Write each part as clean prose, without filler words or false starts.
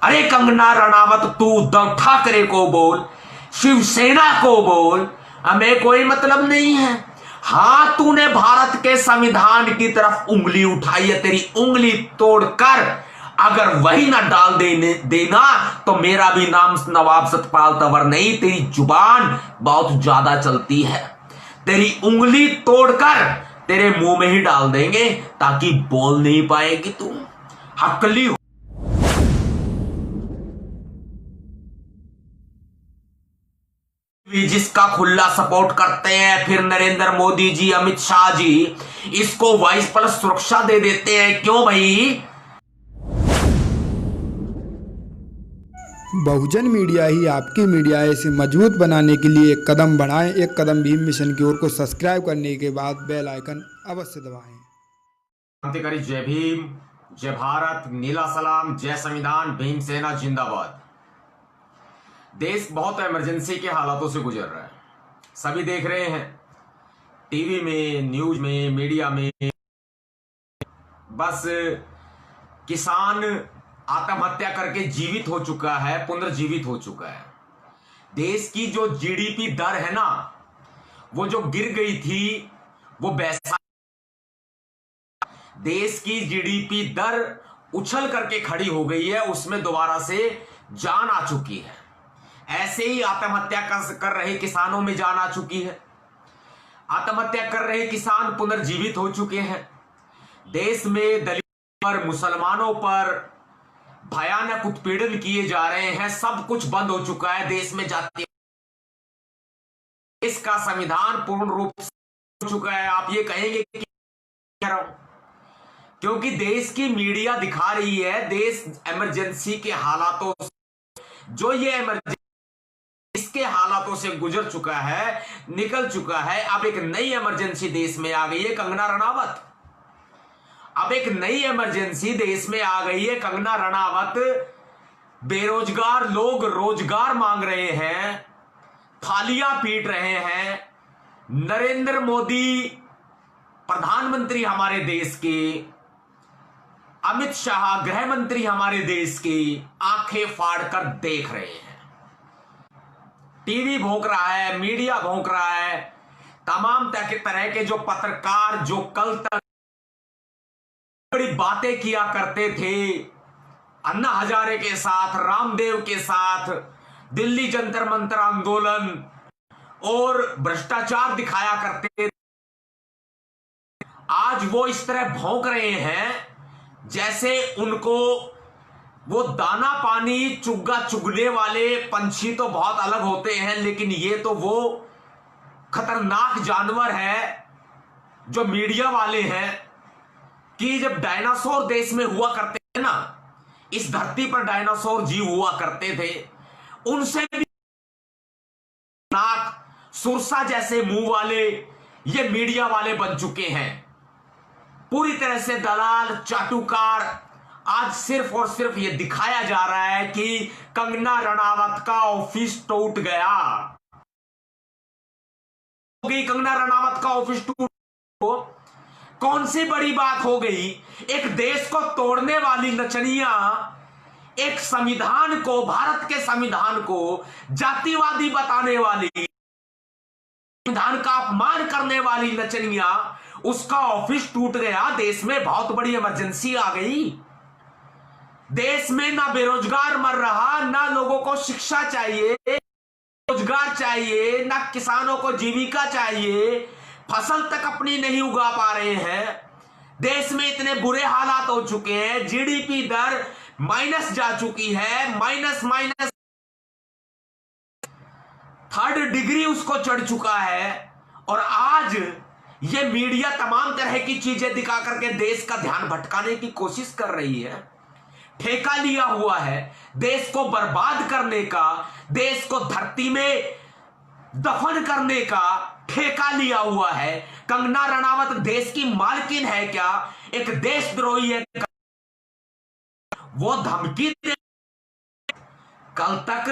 अरे कंगना रनावत, तू उद्धव ठाकरे को बोल, शिवसेना को बोल, हमें कोई मतलब नहीं है। हाँ, तूने भारत के संविधान की तरफ उंगली उठाई है, तेरी उंगली तोड़कर अगर वही ना डाल देना तो मेरा भी नाम नवाब सतपाल तंवर नहीं, तेरी जुबान बहुत ज्यादा चलती है। तेरी उंगली तोड़कर तेरे मुंह में ही डाल देंगे ताकि बोल नहीं पाएगी तू। हकली जिसका खुला सपोर्ट करते हैं, फिर नरेंद्र मोदी जी, अमित शाह जी इसको 22+ सुरक्षा दे देते हैं। क्यों भाई? बहुजन मीडिया ही आपकी मीडिया है। इसे मजबूत बनाने के लिए एक कदम बढ़ाएं, एक कदम भीम मिशन की ओर को सब्सक्राइब करने के बाद बेल आइकन अवश्य दबाएं। क्रांतिकारी जय भीम, जय भारत, नीला सलाम, जय संविधान, भीमसेना जिंदाबाद। देश बहुत इमरजेंसी के हालातों से गुजर रहा है, सभी देख रहे हैं टीवी में, न्यूज में, मीडिया में। बस किसान आत्महत्या करके जीवित हो चुका है, पुनर्जीवित हो चुका है। देश की जो जीडीपी दर है ना, वो जो गिर गई थी, वो वैसा देश की जीडीपी दर उछल करके खड़ी हो गई है, उसमें दोबारा से जान आ चुकी है। ऐसे ही आत्महत्या कर रहे किसानों में जान आ चुकी है। आत्महत्या कर रहे किसान पुनर्जीवित हो चुके हैं। देश में दलितों पर, मुसलमानों पर भयानक उत्पीड़न किए जा रहे हैं। सब कुछ बंद हो चुका है देश में। जाति देश का संविधान पूर्ण रूप से हो चुका है। आप ये कहेंगे कि कह रहा हूं, क्योंकि देश की मीडिया दिखा रही है देश इमरजेंसी के हालातों, जो ये इमरजेंसी इसके हालातों से गुजर चुका है, निकल चुका है। अब एक नई इमरजेंसी देश में आ गई है, कंगना रनावत। अब एक नई इमरजेंसी देश में आ गई है, कंगना रनावत। बेरोजगार लोग रोजगार मांग रहे हैं, थालियां पीट रहे हैं। नरेंद्र मोदी प्रधानमंत्री हमारे देश के, अमित शाह गृह मंत्री हमारे देश के, आंखें फाड़कर देख रहे हैं। टीवी भौंक रहा है, मीडिया भौंक रहा है। तमाम तरह के जो पत्रकार, जो कल तक बड़ी बातें किया करते थे अन्ना हजारे के साथ, रामदेव के साथ, दिल्ली जंतर मंतर आंदोलन और भ्रष्टाचार दिखाया करते थे, आज वो इस तरह भौंक रहे हैं जैसे उनको वो दाना पानी चुग्गा चुगने वाले पंछी तो बहुत अलग होते हैं, लेकिन ये तो वो खतरनाक जानवर है जो मीडिया वाले हैं कि जब डायनासोर देश में हुआ करते थे ना, इस धरती पर डायनासोर जीव हुआ करते थे, उनसे भी नाक सुरसा जैसे मुंह वाले ये मीडिया वाले बन चुके हैं। पूरी तरह से दलाल, चाटुकार। आज सिर्फ और सिर्फ ये दिखाया जा रहा है कि कंगना रनावत का ऑफिस टूट गया। कंगना रनावत का ऑफिस टूट, कौन सी बड़ी बात हो गई? एक देश को तोड़ने वाली नचनिया, एक संविधान को, भारत के संविधान को जातिवादी बताने वाली, संविधान का अपमान करने वाली नचनिया, उसका ऑफिस टूट गया। देश में बहुत बड़ी इमरजेंसी आ गई। देश में ना बेरोजगार मर रहा, ना लोगों को शिक्षा चाहिए, रोजगार चाहिए, ना किसानों को जीविका चाहिए, फसल तक अपनी नहीं उगा पा रहे हैं। देश में इतने बुरे हालात हो चुके हैं, जीडीपी दर माइनस जा चुकी है, माइनस थर्ड डिग्री उसको चढ़ चुका है। और आज ये मीडिया तमाम तरह की चीजें दिखा करके देश का ध्यान भटकाने की कोशिश कर रही है। ठेका लिया हुआ है देश को बर्बाद करने का, देश को धरती में दफन करने का ठेका लिया हुआ है। कंगना रनावत देश की मालकिन है क्या? एक देशद्रोही है। वो धमकी दे, कल तक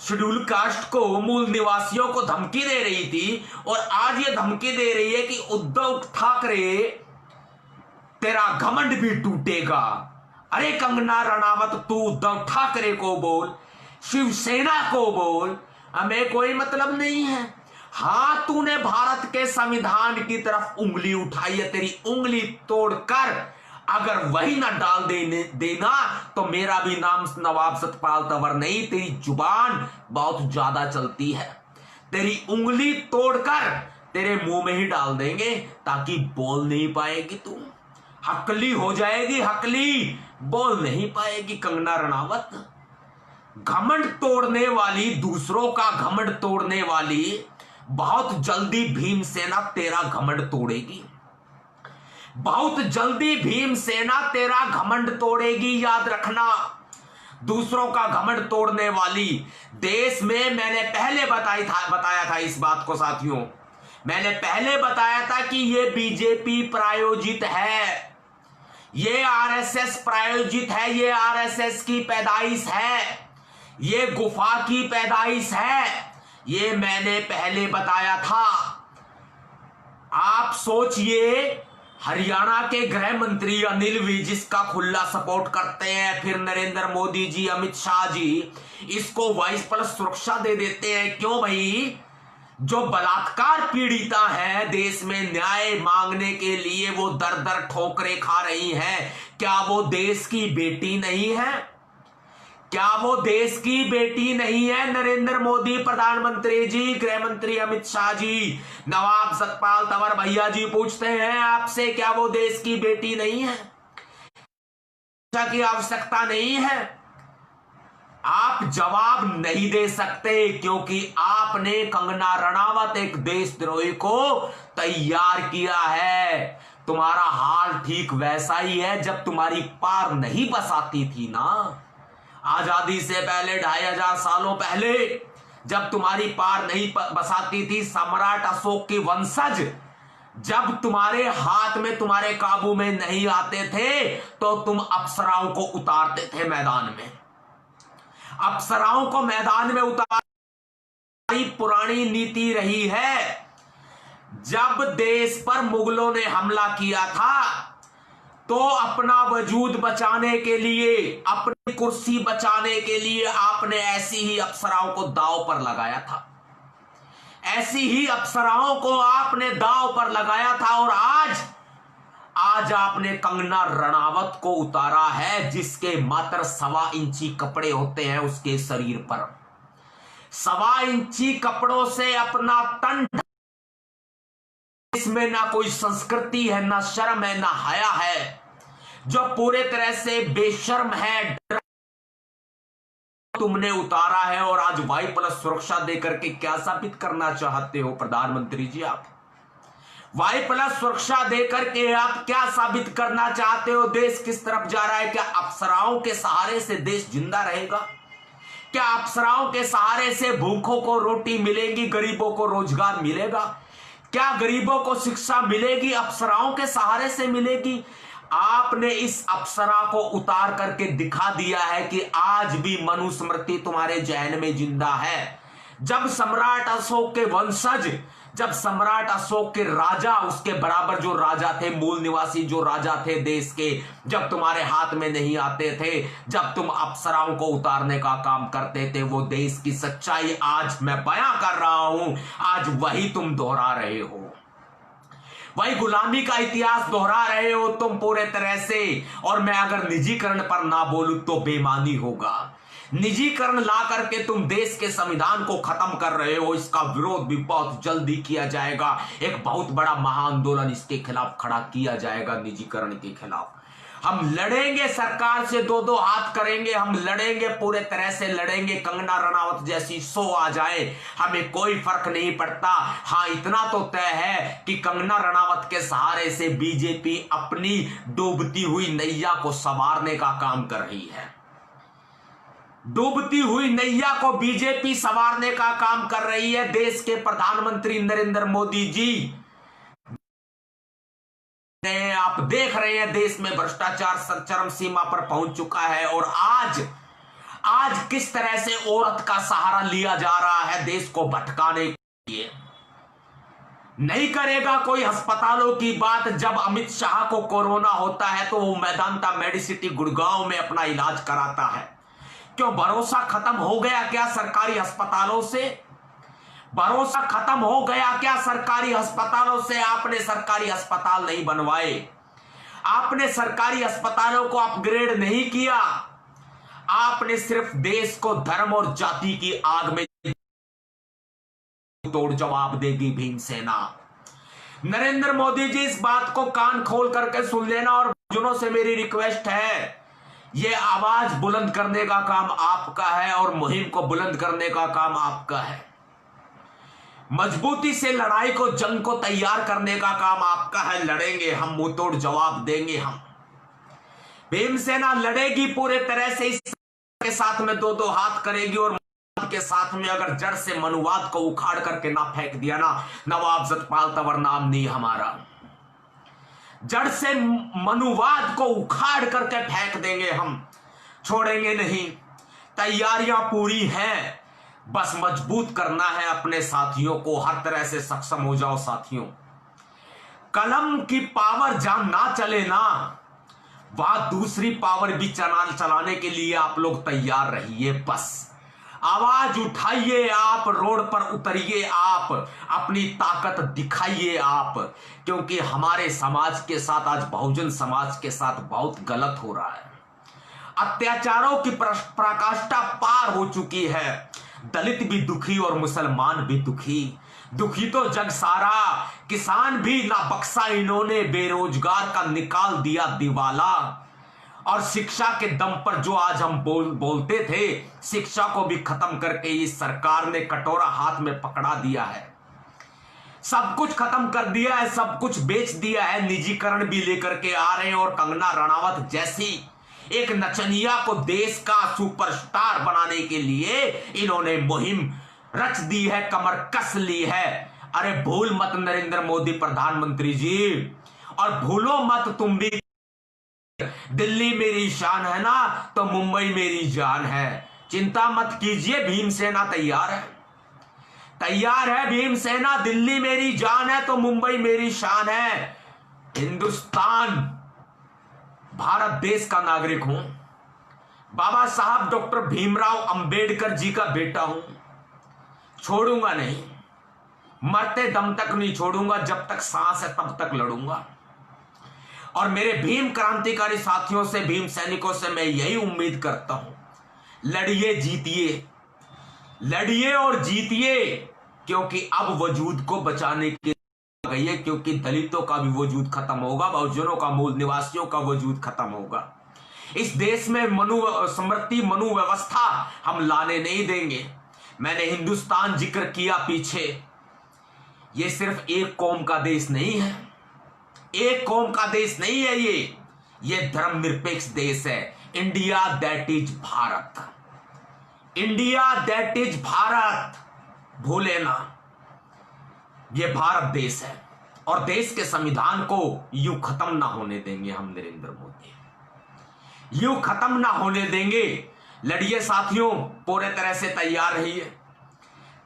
शेड्यूल कास्ट को, मूल निवासियों को धमकी दे रही थी, और आज ये धमकी दे रही है कि उद्धव ठाकरे तेरा घमंड भी टूटेगा। अरे कंगना रनावत, तू उद्धव ठाकरे को बोल, शिवसेना को बोल, हमें कोई मतलब नहीं है। हां, तूने भारत के संविधान की तरफ उंगली उठाई है, तेरी उंगली तोड़कर अगर वही ना डाल देना तो मेरा भी नाम नवाब सतपाल तंवर नहीं, तेरी जुबान बहुत ज्यादा चलती है। तेरी उंगली तोड़कर तेरे मुंह में ही डाल देंगे ताकि बोल नहीं पाएगी, तू हकली हो जाएगी, हकली बोल नहीं पाएगी। कंगना रनावत घमंड तोड़ने वाली, दूसरों का घमंड तोड़ने वाली, बहुत जल्दी भीमसेना तेरा घमंड तोड़ेगी, बहुत जल्दी भीमसेना तेरा घमंड तोड़ेगी, याद रखना। दूसरों का घमंड तोड़ने वाली देश में, मैंने पहले बताया था इस बात को साथियों, मैंने पहले बताया था कि ये बीजेपी प्रायोजित है, ये आरएसएस प्रायोजित है, ये आरएसएस की पैदाइश है, ये गुफा की पैदाइश है, ये मैंने पहले बताया था। आप सोचिए, हरियाणा के गृह मंत्री अनिल विज इसका खुला सपोर्ट करते हैं, फिर नरेंद्र मोदी जी, अमित शाह जी इसको 22+ सुरक्षा दे देते हैं। क्यों भाई? जो बलात्कार पीड़िता है, देश में न्याय मांगने के लिए वो दर दर ठोकरें खा रही हैं, क्या वो देश की बेटी नहीं है? क्या वो देश की बेटी नहीं है? नरेंद्र मोदी प्रधानमंत्री जी, गृह मंत्री अमित शाह जी, नवाब सतपाल तंवर भैया जी पूछते हैं आपसे, क्या वो देश की बेटी नहीं है? की आवश्यकता नहीं है। आप जवाब नहीं दे सकते क्योंकि आपने कंगना रनावत एक देशद्रोही को तैयार किया है। तुम्हारा हाल ठीक वैसा ही है जब तुम्हारी पार नहीं बसाती थी ना, आजादी से पहले 2500 सालों पहले, जब तुम्हारी पार नहीं बसाती थी, सम्राट अशोक के वंशज जब तुम्हारे हाथ में, तुम्हारे काबू में नहीं आते थे तो तुम अप्सराओं को उतारते थे मैदान में, अप्सराओं को मैदान में उतारी पुरानी नीति रही है। जब देश पर मुगलों ने हमला किया था तो अपना वजूद बचाने के लिए, अपनी कुर्सी बचाने के लिए आपने ऐसी ही अप्सराओं को दांव पर लगाया था, ऐसी ही अप्सराओं को आपने दांव पर लगाया था। और आज आपने कंगना रनावत को उतारा है जिसके मात्र 1.25 इंची कपड़े होते हैं उसके शरीर पर, 1.25 इंची कपड़ों से अपना तन, इसमें ना कोई संस्कृति है, ना शर्म है, ना हया है, जो पूरे तरह से बेशर्म है, तुमने उतारा है। और आज 22+ सुरक्षा देकर के क्या साबित करना चाहते हो प्रधानमंत्री जी? आप 22+ सुरक्षा देकर के आप क्या साबित करना चाहते हो? देश किस तरफ जा रहा है? क्या अप्सराओं के सहारे से देश जिंदा रहेगा? क्या अप्सराओं के सहारे से भूखों को रोटी मिलेगी, गरीबों को रोजगार मिलेगा? क्या गरीबों को शिक्षा मिलेगी? अप्सराओं के सहारे से मिलेगी। आपने इस अप्सरा को उतार करके दिखा दिया है कि आज भी मनुस्मृति तुम्हारे जहन में जिंदा है। जब सम्राट अशोक के वंशज, जब सम्राट अशोक के राजा, उसके बराबर जो राजा थे, मूल निवासी जो राजा थे देश के, जब तुम्हारे हाथ में नहीं आते थे, जब तुम अप्सराओं को उतारने का काम करते थे, वो देश की सच्चाई आज मैं बयां कर रहा हूं, आज वही तुम दोहरा रहे हो, वही गुलामी का इतिहास दोहरा रहे हो तुम पूरे तरह से। और मैं अगर निजीकरण पर ना बोलूं तो बेईमानी होगा। निजीकरण ला करके तुम देश के संविधान को खत्म कर रहे हो, इसका विरोध भी बहुत जल्दी किया जाएगा। एक बहुत बड़ा महाआंदोलन इसके खिलाफ खड़ा किया जाएगा, निजीकरण के खिलाफ। हम लड़ेंगे, सरकार से 2-2 हाथ करेंगे, हम लड़ेंगे, पूरे तरह से लड़ेंगे। कंगना रनावत जैसी 100 आ जाए, हमें कोई फर्क नहीं पड़ता। हाँ, इतना तो तय है कि कंगना रनावत के सहारे से बीजेपी अपनी डूबती हुई नैया को संवारने का काम कर रही है। डूबती हुई नैया को बीजेपी संवारने का काम कर रही है। देश के प्रधानमंत्री नरेंद्र मोदी जी, आप देख रहे हैं देश में भ्रष्टाचार चरम सीमा पर पहुंच चुका है। और आज किस तरह से औरत का सहारा लिया जा रहा है देश को भटकाने के लिए। नहीं करेगा कोई अस्पतालों की बात। जब अमित शाह को कोरोना होता है तो वो मैदांता मेडिसिटी गुड़गांव में अपना इलाज कराता है। क्यों? भरोसा खत्म हो गया क्या सरकारी अस्पतालों से? भरोसा खत्म हो गया क्या सरकारी अस्पतालों से? आपने सरकारी अस्पताल नहीं बनवाए, आपने सरकारी अस्पतालों को अपग्रेड नहीं किया, आपने सिर्फ देश को धर्म और जाति की आग में तोड़ जवाब देगी भीमसेना। नरेंद्र मोदी जी, इस बात को कान खोल करके सुन लेना। और बहुजनों से मेरी रिक्वेस्ट है, यह आवाज बुलंद करने का काम आपका है और मुहिम को बुलंद करने का काम आपका है। मजबूती से लड़ाई को, जंग को तैयार करने का काम आपका है। लड़ेंगे हम, मुंह तोड़ जवाब देंगे हम। भीमसेना लड़ेगी पूरे तरह से, इस के साथ में दो दो हाथ करेगी और के साथ में अगर जड़ से मनुवाद को उखाड़ करके ना फेंक दिया ना, नवाब सतपाल तंवर नाम नहीं हमारा। जड़ से मनुवाद को उखाड़ करके फेंक देंगे हम, छोड़ेंगे नहीं। तैयारियां पूरी हैं, बस मजबूत करना है अपने साथियों को। हर तरह से सक्षम हो जाओ साथियों। कलम की पावर जहां ना चले ना, वहां दूसरी पावर भी चलाने के लिए आप लोग तैयार रहिए। बस आवाज उठाइए, आप रोड पर उतरिए, आप अपनी ताकत दिखाइए आप। क्योंकि हमारे समाज के साथ, आज बहुजन समाज के साथ बहुत गलत हो रहा है। अत्याचारों की पराकाष्ठा पार हो चुकी है। दलित भी दुखी और मुसलमान भी दुखी। दुखी तो जग सारा, किसान भी ना बख्शा इन्होंने, बेरोजगार का निकाल दिया दिवाला। और शिक्षा के दम पर जो आज हम बोलते थे, शिक्षा को भी खत्म करके इस सरकार ने कटोरा हाथ में पकड़ा दिया है। सब कुछ खत्म कर दिया है, सब कुछ बेच दिया है, निजीकरण भी लेकर के आ रहे हैं। और कंगना रनावत जैसी एक नचनिया को देश का सुपरस्टार बनाने के लिए इन्होंने मुहिम रच दी है, कमर कस ली है। अरे भूल मत नरेंद्र मोदी प्रधानमंत्री जी, और भूलो मत तुम भी, दिल्ली मेरी शान है ना तो मुंबई मेरी जान है। चिंता मत कीजिए, भीमसेना तैयार है, तैयार है भीमसेना। दिल्ली मेरी जान है तो मुंबई मेरी शान है। हिंदुस्तान, भारत देश का नागरिक हूं। बाबा साहब डॉक्टर भीमराव अंबेडकर जी का बेटा हूं। छोड़ूंगा नहीं, मरते दम तक नहीं छोड़ूंगा। जब तक सांस है तब तक लड़ूंगा। और मेरे भीम क्रांतिकारी साथियों से, भीम सैनिकों से मैं यही उम्मीद करता हूं, लड़िए जीतिए, लड़िए और जीतिए। क्योंकि अब वजूद को बचाने के गई है, क्योंकि दलितों का भी वजूद खत्म होगा, बहुजनों का, मूल निवासियों का वजूद खत्म होगा। इस देश में स्मृति मनु व्यवस्था हम लाने नहीं देंगे। मैंने हिंदुस्तान जिक्र किया पीछे, यह सिर्फ एक कौम का देश नहीं है, एक कौम का देश नहीं है ये धर्मनिरपेक्ष देश है। India that is Bharat, India that is Bharat. भूले ना, ये भारत देश है और देश के संविधान को यूं खत्म ना होने देंगे हम नरेंद्र मोदी, यूं खत्म ना होने देंगे। लड़िए साथियों, पूरे तरह से तैयार रहिए।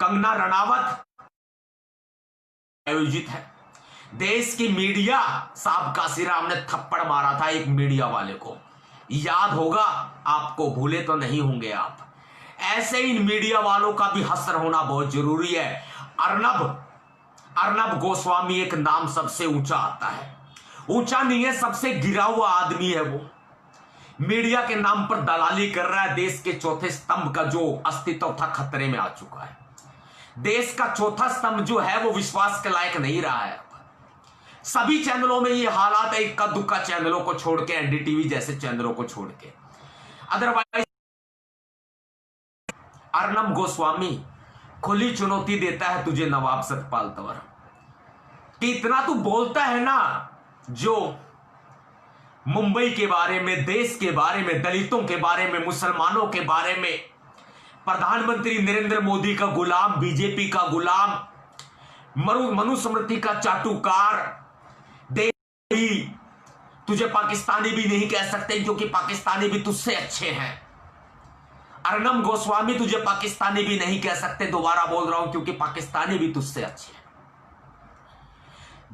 कंगना रनावत आयोजित है। देश की मीडिया साहब का सिरा हमने थप्पड़ मारा था एक मीडिया वाले को, याद होगा आपको, भूले तो नहीं होंगे आप। ऐसे इन मीडिया वालों का भी हसर होना बहुत जरूरी है। अर्नब गोस्वामी एक नाम सबसे ऊंचा आता है, ऊंचा नहीं है, सबसे गिरा हुआ आदमी है वो। मीडिया के नाम पर दलाली कर रहा है। देश के चौथे स्तंभ का जो अस्तित्व था खतरे में आ चुका है। देश का चौथा स्तंभ जो है वो विश्वास के लायक नहीं रहा है। सभी चैनलों में ये हालात है, इक्का दुक्का चैनलों को छोड़ के, एनडीटीवी जैसे चैनलों को छोड़ के। अदरवाइज अर्नब गोस्वामी खुली चुनौती देता है तुझे नवाब सतपाल तंवर कि इतना तू बोलता है ना, जो मुंबई के बारे में, देश के बारे में, दलितों के बारे में, मुसलमानों के बारे में, प्रधानमंत्री नरेंद्र मोदी का गुलाम, बीजेपी का गुलाम, मनुस्मृति का चाटुकार, तुझे पाकिस्तानी भी नहीं कह सकते क्योंकि पाकिस्तानी भी तुझसे अच्छे हैं। अर्नब गोस्वामी तुझे पाकिस्तानी भी नहीं कह सकते, दोबारा बोल रहा हूं, क्योंकि पाकिस्तानी भी तुझसे अच्छे हैं।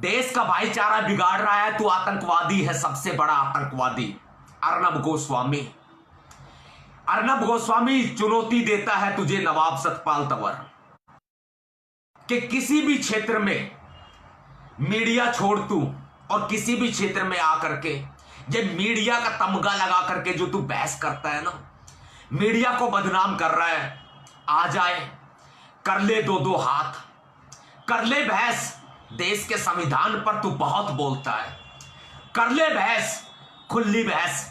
देश का भाईचारा बिगाड़ रहा है, तू आतंकवादी है, सबसे बड़ा आतंकवादी। अर्नब गोस्वामी, अर्नब गोस्वामी चुनौती देता है तुझे नवाब सतपाल तंवर कि किसी भी क्षेत्र में मीडिया छोड़ तू और किसी भी क्षेत्र में आकर के ये मीडिया का तमगा लगा करके जो तू बहस करता है ना, मीडिया को बदनाम कर रहा है, आ जाए कर ले दो दो हाथ, कर ले बहस। देश के संविधान पर तू बहुत बोलता है, कर ले बहस, खुली बहस।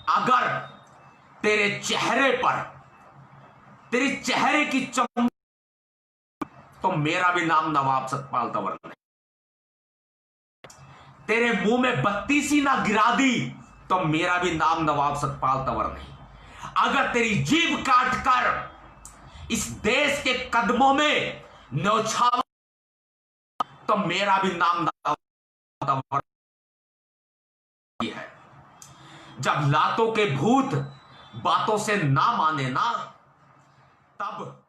अगर तेरे चेहरे पर, तेरे चेहरे की चमक, तो मेरा भी नाम नवाब सतपाल तंवर नहीं। तेरे मुंह में बत्ती सी ना गिरा दी तो मेरा भी नाम नवाब सतपाल तंवर नहीं। अगर तेरी जीभ काट कर इस देश के कदमों में न्यौछावर तो मेरा भी नाम नवाब तंवर है। जब लातों के भूत बातों से ना माने ना, तब